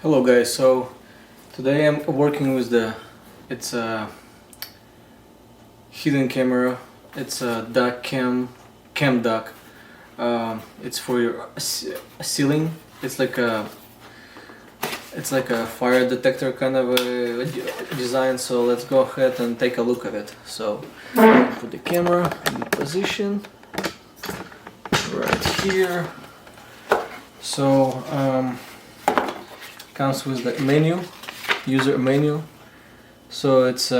Hello guys, so today I'm working with it's a hidden camera. It's a CAMDUCK. It's for your ceiling. It's like a fire detector kind of a design. So let's go ahead and take a look at it. So put the camera in position right here. So comes with the menu, user menu. So it's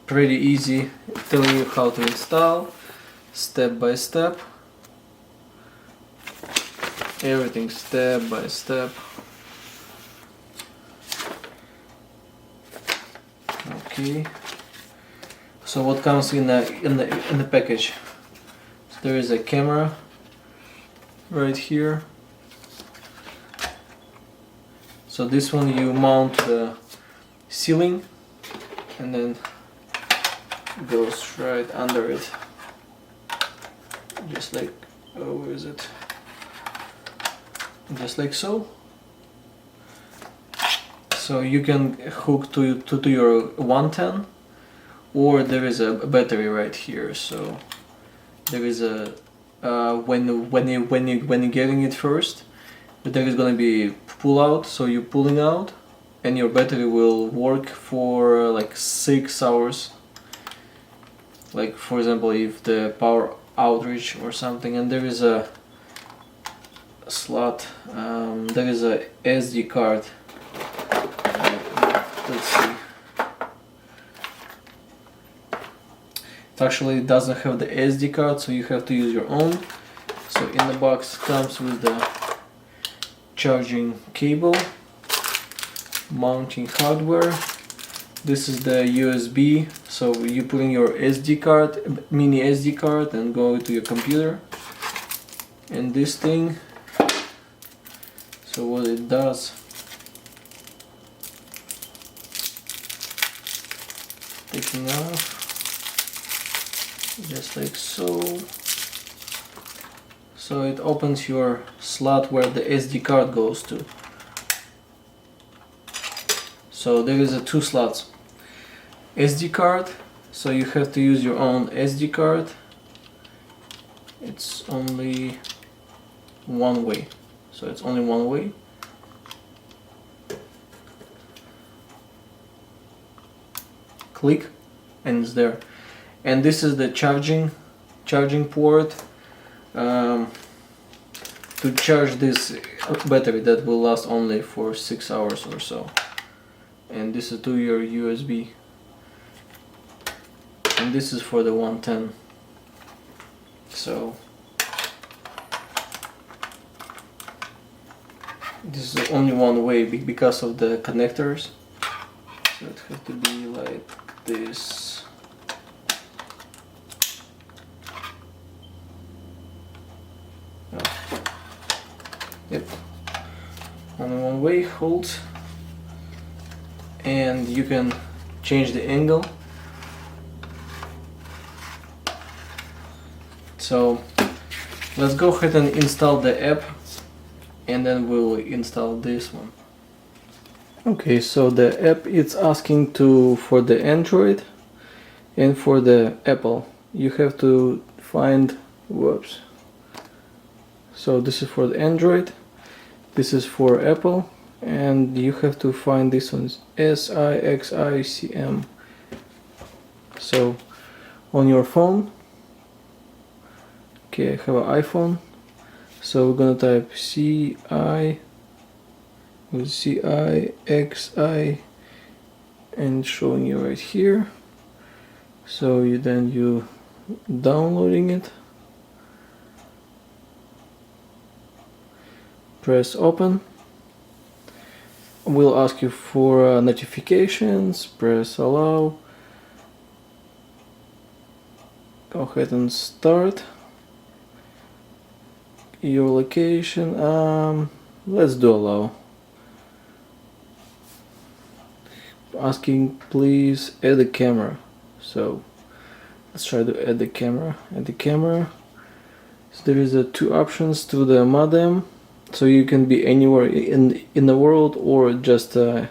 pretty easy, telling you how to install step by step. Everything step by step. Okay. So what comes in the package? So there is a camera right here. So this one you mount the ceiling and then goes right under it, just like, oh, where is it? Just like so. So you can hook to your 110, or there is a battery right here. So there is a when you're getting it first, there is gonna be pull out, so you're pulling out and your battery will work for like 6 hours, like for example if the power outage or something. And there is a slot, there is a SD card. Let's see, it actually doesn't have the SD card, so you have to use your own. So in the box comes with the charging cable, mounting hardware. This is the USB, so you put in your SD card, mini SD card, and go to your computer. And this thing, so what it does, taking off, just like so. So it opens your slot where the SD card goes to. So there is 2 slots. SD card, so you have to use your own SD card. It's only one way. So it's only one way. Click and it's there. And this is the charging port. To charge this battery that will last only for 6 hours or so. And this is to your USB. And this is for the 110. So this is only one way because of the connectors. So it has to be like this. Yep, only one way, holds, and you can change the angle. So let's go ahead and install the app, and then we'll install this one. Okay, so the app, it's asking for the Android and for the Apple. You have to find, whoops. So this is for the Android, this is for Apple, and you have to find this one, SIXICM. So on your phone, okay, I have an iPhone, so we're gonna type CIXI and showing you right here. So you downloading it. Press open. We'll ask you for notifications. Press allow. Go ahead and start. Your location. Let's do allow. Asking please add the camera. So let's try to add the camera. Add the camera. So there is 2 options to the modem. So you can be anywhere in the world, or just a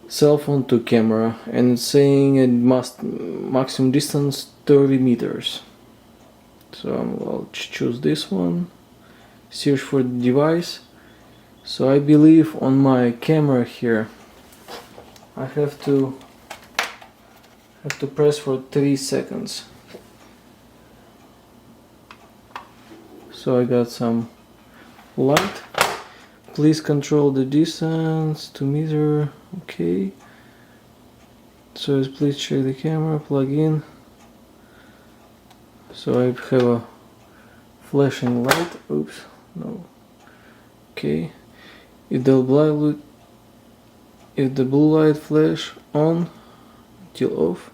cell phone to camera, and it's saying it must maximum distance 30 meters. So I'll choose this one, search for the device. So I believe on my camera here I have to press for 3 seconds. So I got some light. Please control the distance to meter. Okay. So please check the camera, plug in. So I have a flashing light. Oops, no. Okay. If the blue light flash on till off.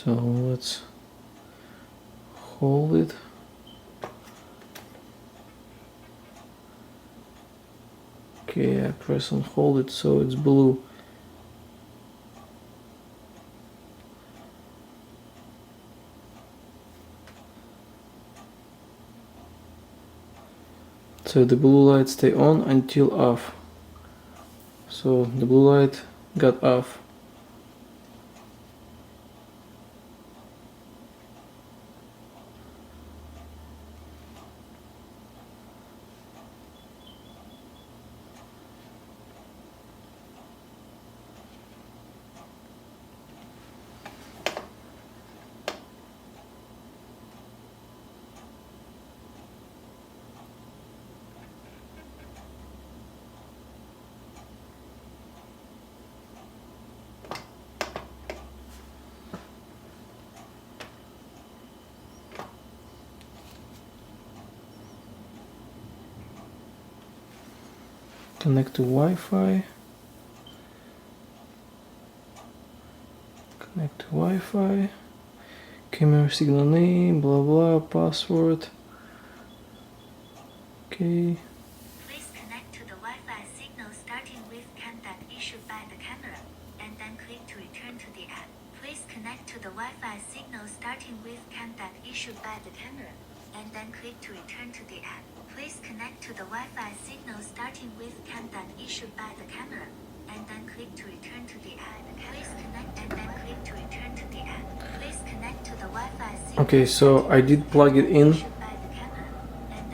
So let's hold it. Okay, I press and hold it so it's blue. So the blue light stay on until off. So the blue light got off. Connect to Wi-Fi. Connect to Wi-Fi. Camera signal name, blah blah, password. Okay. Please connect to the Wi-Fi signal starting with CAMDUCK issued by the camera, and then click to return to the app. Please connect to the Wi-Fi signal starting with CAMDUCK issued by the camera, and then click to return to the app. Please connect to the Wi-Fi signal starting with CAMDUCK issued by the camera, and then click to return to the app. Please connect and then click to return to the app. Please connect to the Wi-Fi signal. Okay, so I did plug it in.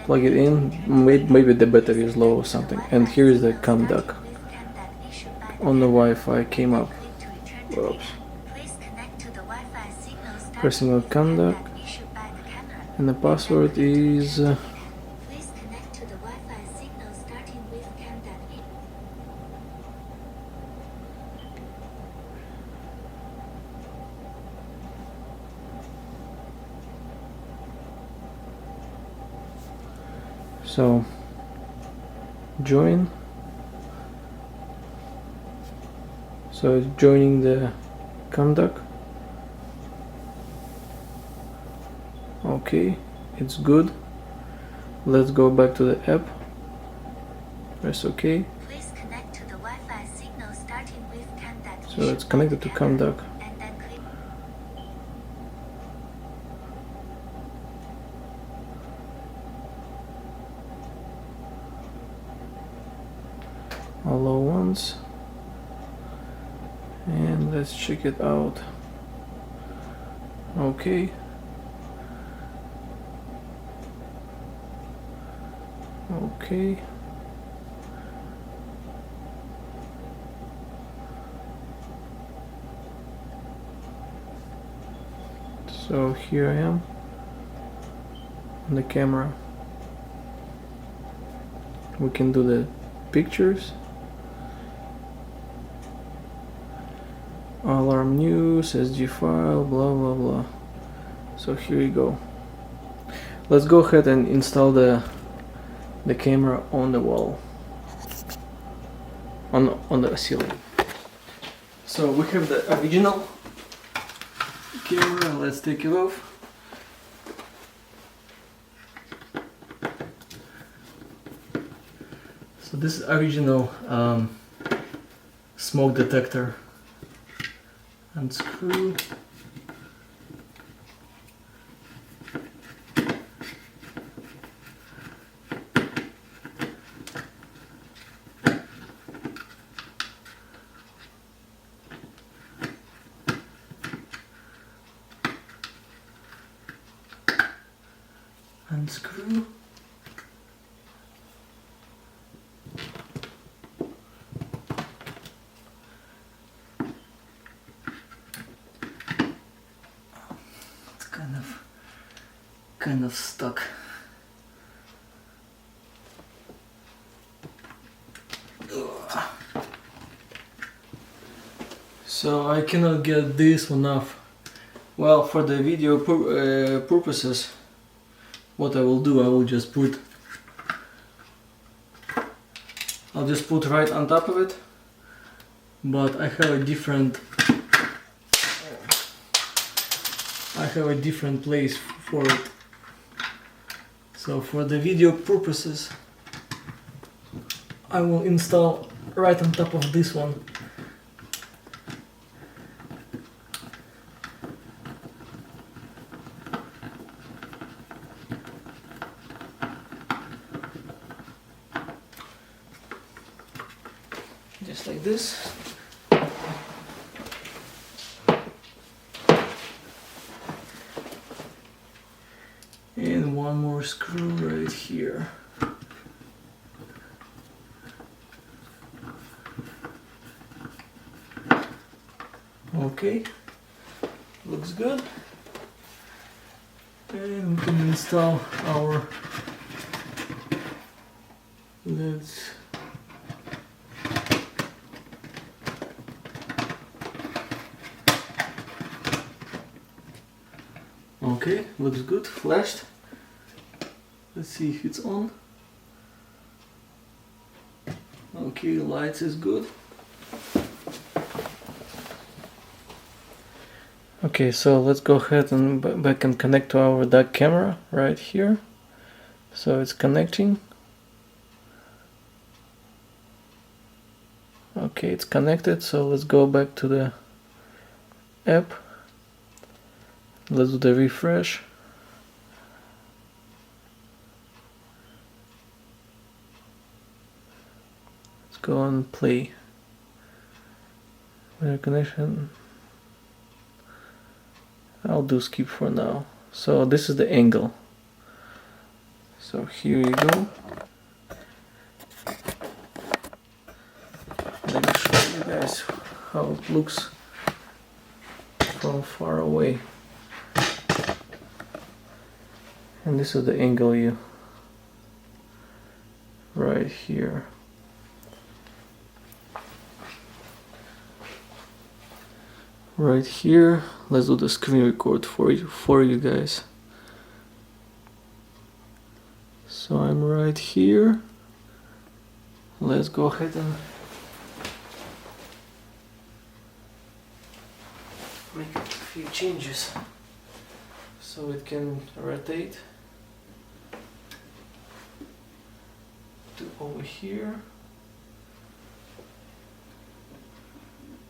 Plug it in. Maybe the battery is low or something. And here is the CAMDUCK. On the Wi-Fi came up. Oops. Pressing on CAMDUCK. And the password is Please connect to the Wi-Fi signal starting with CAMDUCK. so join. So it's joining the CAMDUCK. Okay, it's good. Let's go back to the app. Press OK. Please connect to the Wi-Fi signal starting with CAMDUCK. So it's connected to CAMDUCK. And then click. Allow once. And let's check it out. Okay. Okay. So here I am on the camera. We can do the pictures. Alarm news, SD file, blah blah blah. So here you go. Let's go ahead and install the camera on the wall, on the ceiling. So we have the original camera. Let's take it off. So this is original smoke detector. Unscrew. Unscrew. It's kind of stuck. So I cannot get this one off. Well, for the video purposes, what I will do, I'll just put right on top of it, but I have a different place for it. So for the video purposes, I will install right on top of this one. Just like this. And one more screw right here. Okay, looks good. And we can install our LEDs. Okay, looks good, flashed. Let's see if it's on. Okay, lights is good. Okay, so let's go ahead and back and connect to our DUCK camera right here. So it's connecting. Okay, it's connected, so let's go back to the app. Let's do the refresh. Let's go on play. Connection. I'll do skip for now. So this is the angle. So here you go. Let me show you guys how it looks from far away. And this is the angle you right here. Right here, let's do the screen record for you guys. So I'm right here. Let's go ahead and make a few changes so it can rotate to over here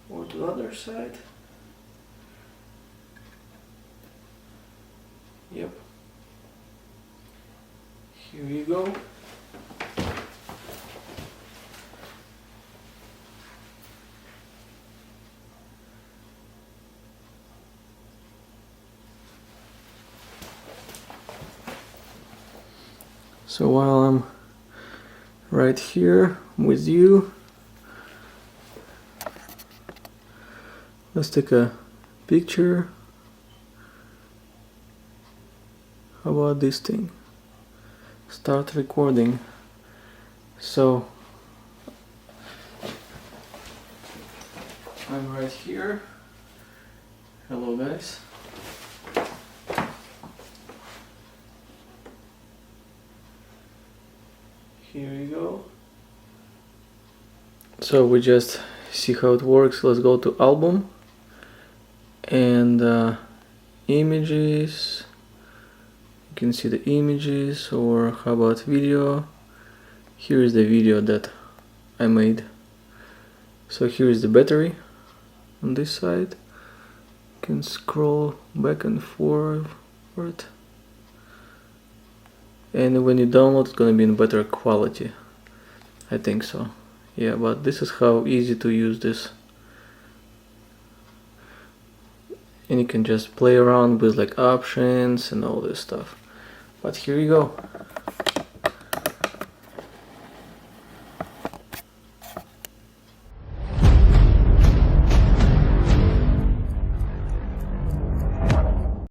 or to the other side. Yep. Here you go. So while I'm right here with you, let's take a picture. How about this thing? Start recording. So I'm right here. Hello guys. Here you go. So we just see how it works. Let's go to album and images. You can see the images, or how about video? here is the video that I made. So here is the battery on this side. You can scroll back and forth. And when you download, it's gonna be in better quality. I think so. Yeah, but this is how easy to use this. And you can just play around with like options and all this stuff. But here you go.